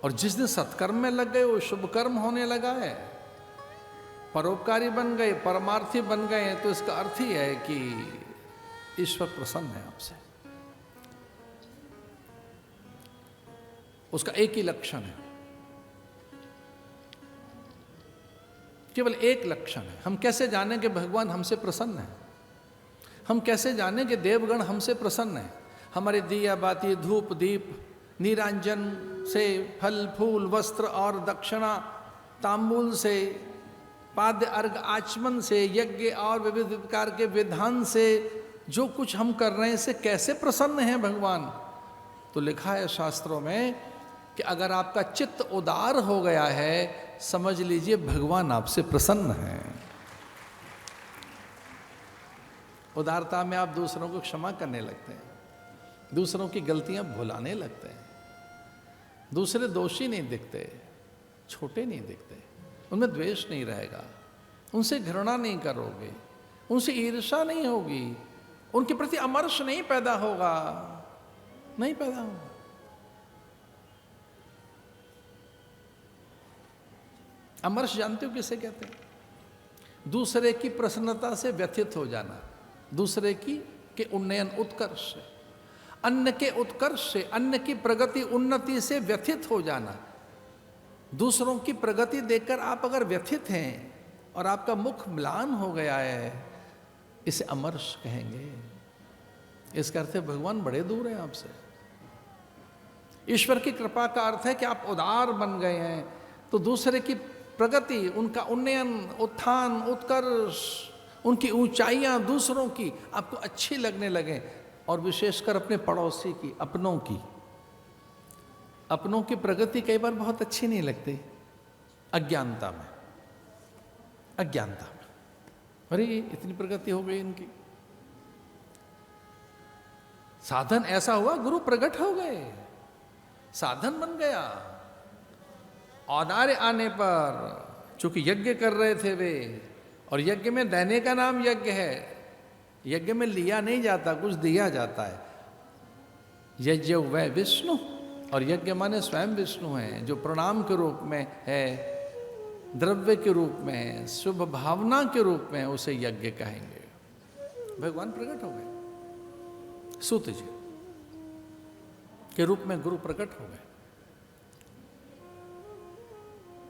और जिस दिन सत्कर्म में लग गए वो शुभ कर्म होने लगा है, परोपकारी बन गए, परमार्थी बन गए, तो इसका अर्थ ही है कि ईश्वर प्रसन्न है आपसे। उसका एक ही लक्षण है, केवल एक लक्षण है। हम कैसे जानें कि भगवान हमसे प्रसन्न है? हम कैसे जानें कि देवगण हमसे प्रसन्न है? हमारे दिया बाती धूप दीप नीरांजन से, फल फूल वस्त्र और दक्षिणा तांबूल से, पाद्य अर्घ आचमन से, यज्ञ और विविध प्रकार के विधान से, जो कुछ हम कर रहे हैं इससे कैसे प्रसन्न है भगवान? तो लिखा है शास्त्रों में कि अगर आपका चित्त उदार हो गया है, समझ लीजिए भगवान आपसे प्रसन्न है। उदारता में आप दूसरों को क्षमा करने लगते हैं, दूसरों की गलतियां भुलाने लगते हैं, दूसरे दोषी नहीं दिखते, छोटे नहीं दिखते, उनमें द्वेष नहीं रहेगा, उनसे घृणा नहीं करोगे, उनसे ईर्ष्या नहीं होगी, उनके प्रति अमर्ष नहीं पैदा होगा, नहीं पैदा होगा। अमर्ष जानते हो किसे कहते हैं? दूसरे की प्रसन्नता से व्यथित हो जाना, दूसरे की के उन्नयन उत्कर्ष से, अन्य के उत्कर्ष से, अन्य की प्रगति उन्नति से व्यथित हो जाना। दूसरों की प्रगति देखकर आप अगर व्यथित हैं और आपका मुख म्लान हो गया है, इसे अमर्ष कहेंगे। इसका अर्थ है भगवान बड़े दूर हैं आपसे। ईश्वर की कृपा का अर्थ है कि आप उदार बन गए हैं, तो दूसरे की प्रगति, उनका उन्नयन, उत्थान, उत्कर्ष, उनकी ऊंचाइयां दूसरों की आपको अच्छी लगने लगे, और विशेषकर अपने पड़ोसी की, अपनों की। अपनों की प्रगति कई बार बहुत अच्छी नहीं लगती, अज्ञानता में, अज्ञानता में, अरे इतनी प्रगति हो गई इनकी। साधन ऐसा हुआ, गुरु प्रकट हो गए, साधन बन गया। औदार्य आने पर, चूंकि यज्ञ कर रहे थे वे, और यज्ञ में देने का नाम यज्ञ है, यज्ञ में लिया नहीं जाता, कुछ दिया जाता है। यज्ञ वह विष्णु, और यज्ञ माने स्वयं विष्णु हैं, जो प्रणाम के रूप में है, द्रव्य के रूप में है, शुभ भावना के रूप में, उसे यज्ञ कहेंगे। भगवान प्रकट हो गए, सूत जी के रूप में गुरु प्रकट हो गए।